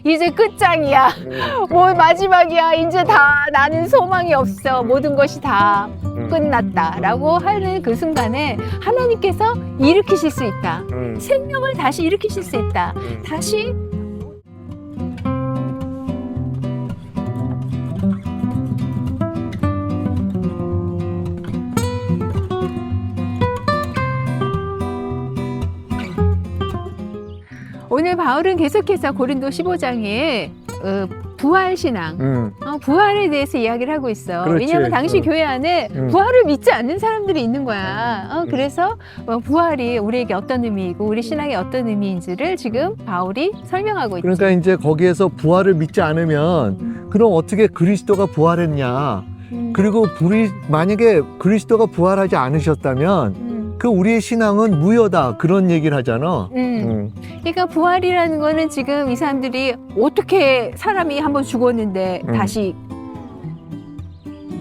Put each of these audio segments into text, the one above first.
이제 끝장이야. 뭐 마지막이야. 이제 다 나는 소망이 없어. 모든 것이 다 끝났다라고 하는 그 순간에 하나님께서 일으키실 수 있다. 생명을 다시 일으키실 수 있다. 다시 오늘 바울은 계속해서 고린도 15장에 부활신앙, 부활에 대해서 이야기를 하고 있어. 그렇지. 왜냐하면 당시 교회 안에 부활을 믿지 않는 사람들이 있는 거야. 그래서 부활이 우리에게 어떤 의미이고 우리 신앙에 어떤 의미인지를 지금 바울이 설명하고 있지. 그러니까 이제 거기에서 부활을 믿지 않으면 그럼 어떻게 그리스도가 부활했냐? 그리고 만약에 그리스도가 부활하지 않으셨다면 그 우리의 신앙은 무효다 그런 얘기를 하잖아. 그러니까 부활이라는 거는 지금 이 사람들이 어떻게 사람이 한번 죽었는데 다시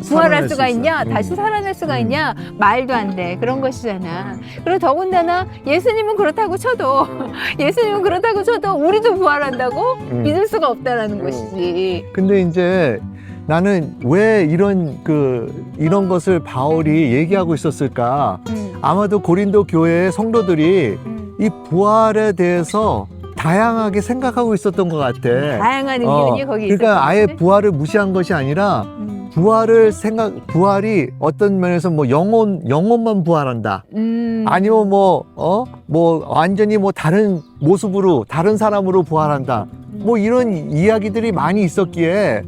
부활할 수가 있냐? 다시 살아날 수가 있냐? 말도 안 돼. 그런 것이잖아. 그리고 더군다나 예수님은 그렇다고 쳐도 우리도 부활한다고 믿을 수가 없다라는 것이지. 근데 이제 나는 왜 이런 것을 바울이 얘기하고 있었을까? 아마도 고린도 교회의 성도들이 이 부활에 대해서 다양하게 생각하고 있었던 것 같아. 다양한 의견이 거기 있었거든. 그러니까 아예 부활을 무시한 것이 아니라 부활이 어떤 면에서 뭐 영혼만 부활한다. 아니면 뭐 완전히 뭐 다른 모습으로 다른 사람으로 부활한다. 뭐 이런 이야기들이 많이 있었기에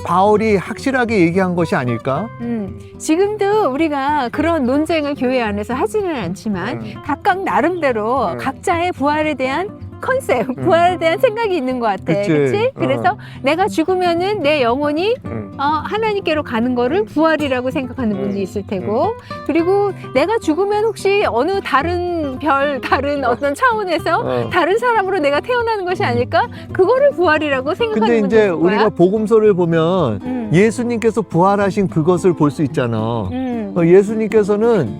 바울이 확실하게 얘기한 것이 아닐까? 지금도 우리가 그런 논쟁을 교회 안에서 하지는 않지만 각각 나름대로 각자의 부활에 대한 컨셉, 부활에 대한 생각이 있는 것 같아. 그치? 그래서 내가 죽으면은 내 영혼이 하나님께로 가는 거를 부활이라고 생각하는 분이 있을 테고, 그리고 내가 죽으면 혹시 어느 다른 다른 어떤 차원에서 다른 사람으로 내가 태어나는 것이 아닐까? 그거를 부활이라고 생각하는 근데 분도 이제 있을 거야. 우리가 복음서를 보면 예수님께서 부활하신 그것을 볼 수 있잖아. 예수님께서는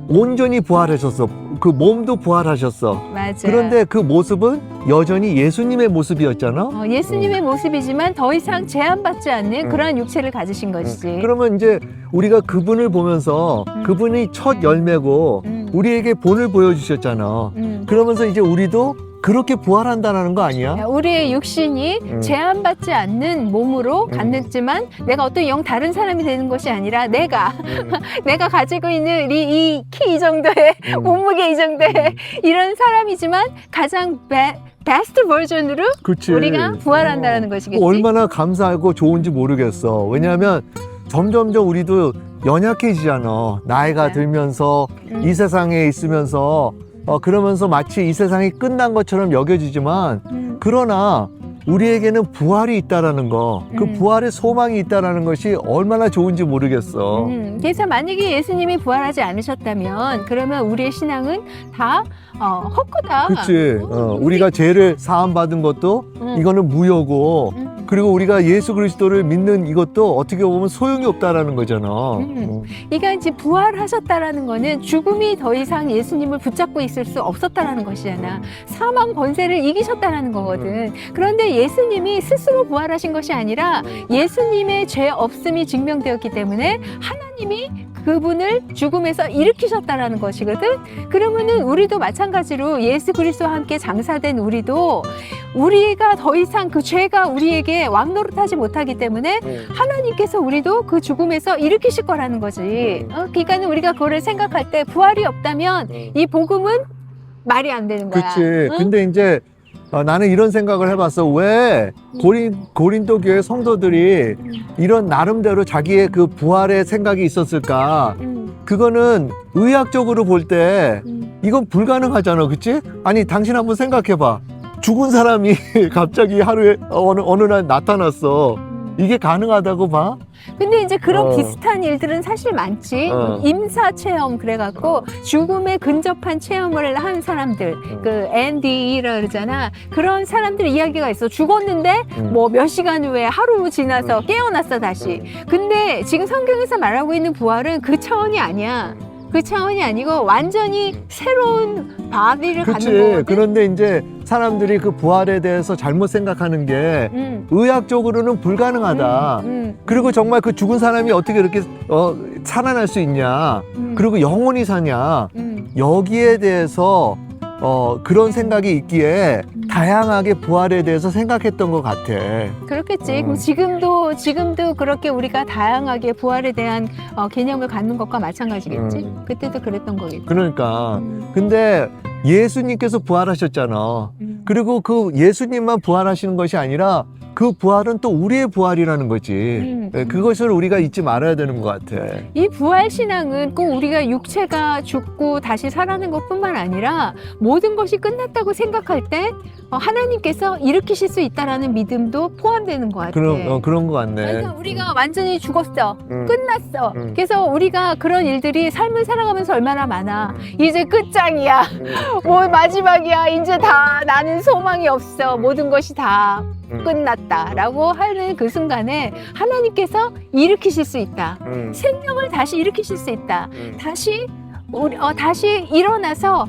온전히 부활하셨어. 그 몸도 부활하셨어. 맞아. 그런데 그 모습은 여전히 예수님의 모습이었잖아. 예수님의 모습이지만 더 이상 제한받지 않는 그러한 육체를 가지신 것이지. 그러면 이제 우리가 그분을 보면서 그분이 첫 열매고 우리에게 본을 보여주셨잖아. 그러면서 이제 우리도 그렇게 부활한다는 거 아니야? 우리의 육신이 제한받지 않는 몸으로 갔지만 내가 어떤 다른 사람이 되는 것이 아니라 내가 가지고 있는 이 키 이 정도의 몸무게 이 정도의 이런 사람이지만 가장 베스트 버전으로 그치. 우리가 부활한다는 것이겠지. 얼마나 감사하고 좋은지 모르겠어. 왜냐하면 점점점 우리도 연약해지잖아. 나이가 들면서 이 세상에 있으면서 그러면서 마치 이 세상이 끝난 것처럼 여겨지지만 그러나 우리에게는 부활이 있다라는 거, 그 부활의 소망이 있다라는 것이 얼마나 좋은지 모르겠어. 그래서 만약에 예수님이 부활하지 않으셨다면 그러면 우리의 신앙은 다 헛거다. 그렇지. 우리가 죄를 사함 받은 것도 이거는 무효고, 그리고 우리가 예수 그리스도를 믿는 이것도 어떻게 보면 소용이 없다라는 거잖아. 그러니까 이제 부활하셨다라는 거는 죽음이 더 이상 예수님을 붙잡고 있을 수 없었다라는 것이잖아. 사망 권세를 이기셨다라는 거거든. 그런데 예수님이 스스로 부활하신 것이 아니라 예수님의 죄 없음이 증명되었기 때문에 하나님이 그분을 죽음에서 일으키셨다라는 것이거든. 그러면은 우리도 마찬가지로 예수 그리스도와 함께 장사된 우리가 더 이상 그 죄가 우리에게 왕노릇하지 못하기 때문에 하나님께서 우리도 그 죽음에서 일으키실 거라는 거지. 그러니까 우리가 그거를 생각할 때 부활이 없다면 이 복음은 말이 안 되는 거야. 그렇지. 근데 이제 나는 이런 생각을 해봤어. 왜 고린도 교회 성도들이 이런 나름대로 자기의 그 부활의 생각이 있었을까? 그거는 의학적으로 볼 때 이건 불가능하잖아. 그치? 아니, 당신 한번 생각해봐. 죽은 사람이 갑자기 하루에 어느 날 나타났어. 이게 가능하다고 봐? 근데 이제 그런 비슷한 일들은 사실 많지. 임사 체험 그래갖고 죽음에 근접한 체험을 한 사람들, 그 NDE라 그러잖아. 그런 사람들 이야기가 있어. 죽었는데 뭐 몇 시간 후에 하루 지나서 깨어났어 다시. 근데 지금 성경에서 말하고 있는 부활은 그 차원이 아니야. 그 차원이 아니고 완전히 새로운 바디를 그치. 갖는 거거든. 그런데 이제 사람들이 그 부활에 대해서 잘못 생각하는 게 의학적으로는 불가능하다. 그리고 정말 그 죽은 사람이 어떻게 이렇게 살아날 수 있냐. 그리고 영원히 사냐. 여기에 대해서 그런 생각이 있기에 다양하게 부활에 대해서 생각했던 것 같아. 그렇겠지. 그럼 지금도 그렇게 우리가 다양하게 부활에 대한 개념을 갖는 것과 마찬가지겠지. 그때도 그랬던 거겠지. 그러니까. 근데 예수님께서 부활하셨잖아. 그리고 그 예수님만 부활하시는 것이 아니라 그 부활은 또 우리의 부활이라는 거지. 그것을 우리가 잊지 말아야 되는 것 같아. 이 부활 신앙은 꼭 우리가 육체가 죽고 다시 살아나는 것뿐만 아니라 모든 것이 끝났다고 생각할 때 하나님께서 일으키실 수 있다라는 믿음도 포함되는 것 같아. 그런 것 같네. 그러니까 우리가 완전히 죽었어. 끝났어. 그래서 우리가 그런 일들이 삶을 살아가면서 얼마나 많아. 이제 끝장이야. 뭐 마지막이야. 이제 다 나는 소망이 없어. 모든 것이 다 끝났다라고 하는 그 순간에 하나님께서 일으키실 수 있다. 생명을 다시 일으키실 수 있다. 다시 일어나서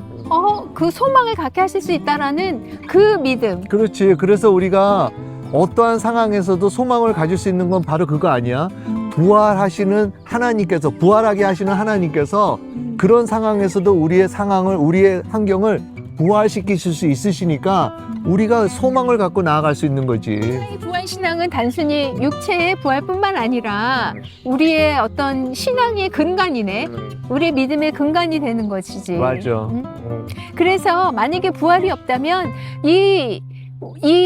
그 소망을 갖게 하실 수 있다라는 그 믿음. 그렇지. 그래서 우리가 어떠한 상황에서도 소망을 가질 수 있는 건 바로 그거 아니야? 부활하시는 하나님께서, 부활하게 하시는 하나님께서 그런 상황에서도 우리의 상황을, 우리의 환경을 부활시키실 수 있으시니까 우리가 소망을 갖고 나아갈 수 있는 거지. 이 부활 신앙은 단순히 육체의 부활뿐만 아니라 우리의 어떤 신앙의 근간이네. 우리의 믿음의 근간이 되는 것이지. 맞아. 그래서 만약에 부활이 없다면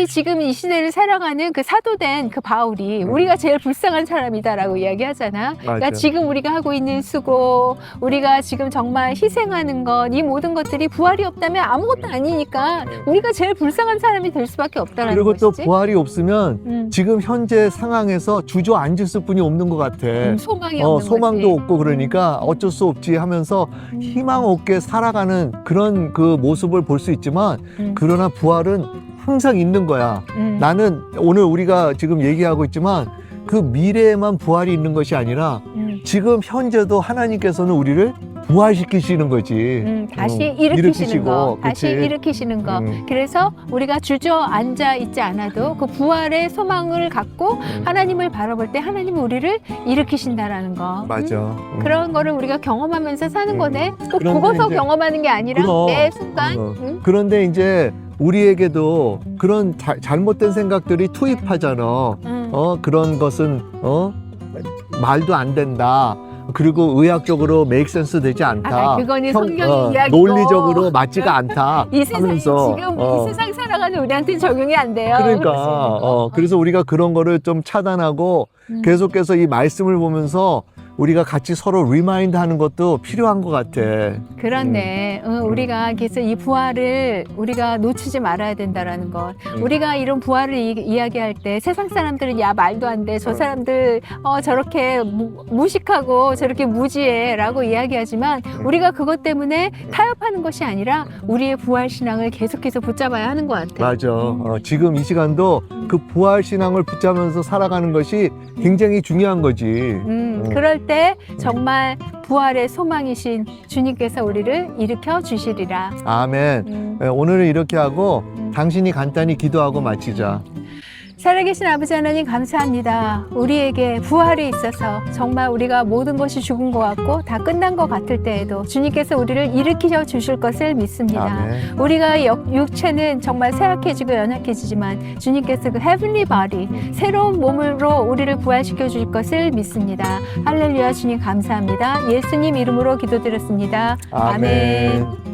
지금 이 시대를 살아가는 그 사도된 그 바울이 우리가 제일 불쌍한 사람이다라고 이야기하잖아. 그러니까 지금 우리가 하고 있는 수고, 우리가 지금 정말 희생하는 것, 이 모든 것들이 부활이 없다면 아무것도 아니니까 우리가 제일 불쌍한 사람이 될 수밖에 없다라는 그리고 것이지. 또 부활이 없으면 지금 현재 상황에서 주저앉을 뿐이 없는 것 같아. 소망이 없는 소망도 거지. 없고 그러니까 어쩔 수 없지 하면서 희망 없게 살아가는 그런 그 모습을 볼 수 있지만 그러나 부활은 항상 있는 거야. 나는 오늘 우리가 지금 얘기하고 있지만 그 미래에만 부활이 있는 것이 아니라 지금 현재도 하나님께서는 우리를 부활시키시는 거지. 다시 일으키시는 거. 다시 그치? 일으키시는 거. 그래서 우리가 주저앉아 있지 않아도 그 부활의 소망을 갖고 하나님을 바라볼 때 하나님은 우리를 일으키신다라는 거. 맞아. 그런 거를 우리가 경험하면서 사는 거네. 꼭 그런데 보고서 이제- 경험하는 게 아니라 그럼. 매 순간. 그런데 이제 우리에게도 그런 잘못된 생각들이 투입하잖아. 그런 것은 말도 안 된다. 그리고 의학적으로 make sense 되지 않다. 그거는 성경의 이야기고. 논리적으로 맞지가 않다. 이 세상에 하면서, 지금 이 세상 살아가는 우리한테는 적용이 안 돼요. 그러니까 그래서 우리가 그런 거를 좀 차단하고 계속해서 이 말씀을 보면서 우리가 같이 서로 리마인드 하는 것도 필요한 것 같아. 그렇네. 우리가 그래서 이 부활을 우리가 놓치지 말아야 된다라는 것. 우리가 이런 부활을 이야기할 때 세상 사람들은 야 말도 안 돼. 저 사람들 저렇게 무식하고 저렇게 무지해라고 이야기하지만 우리가 그것 때문에 타협하는 것이 아니라 우리의 부활 신앙을 계속해서 붙잡아야 하는 것 같아. 맞아. 지금 이 시간도 그 부활 신앙을 붙잡으면서 살아가는 것이 굉장히 중요한 거지. 그럴 때 정말 부활의 소망이신 주님께서 우리를 일으켜 주시리라. 아멘. 오늘은 이렇게 하고 당신이 간단히 기도하고 마치자. 살아계신 아버지 하나님 감사합니다. 우리에게 부활이 있어서 정말 우리가 모든 것이 죽은 것 같고 다 끝난 것 같을 때에도 주님께서 우리를 일으키셔 주실 것을 믿습니다. 아멘. 우리가 육체는 정말 쇠약해지고 연약해지지만 주님께서 그 heavenly body, 새로운 몸으로 우리를 부활시켜 주실 것을 믿습니다. 할렐루야 주님 감사합니다. 예수님 이름으로 기도드렸습니다. 아멘.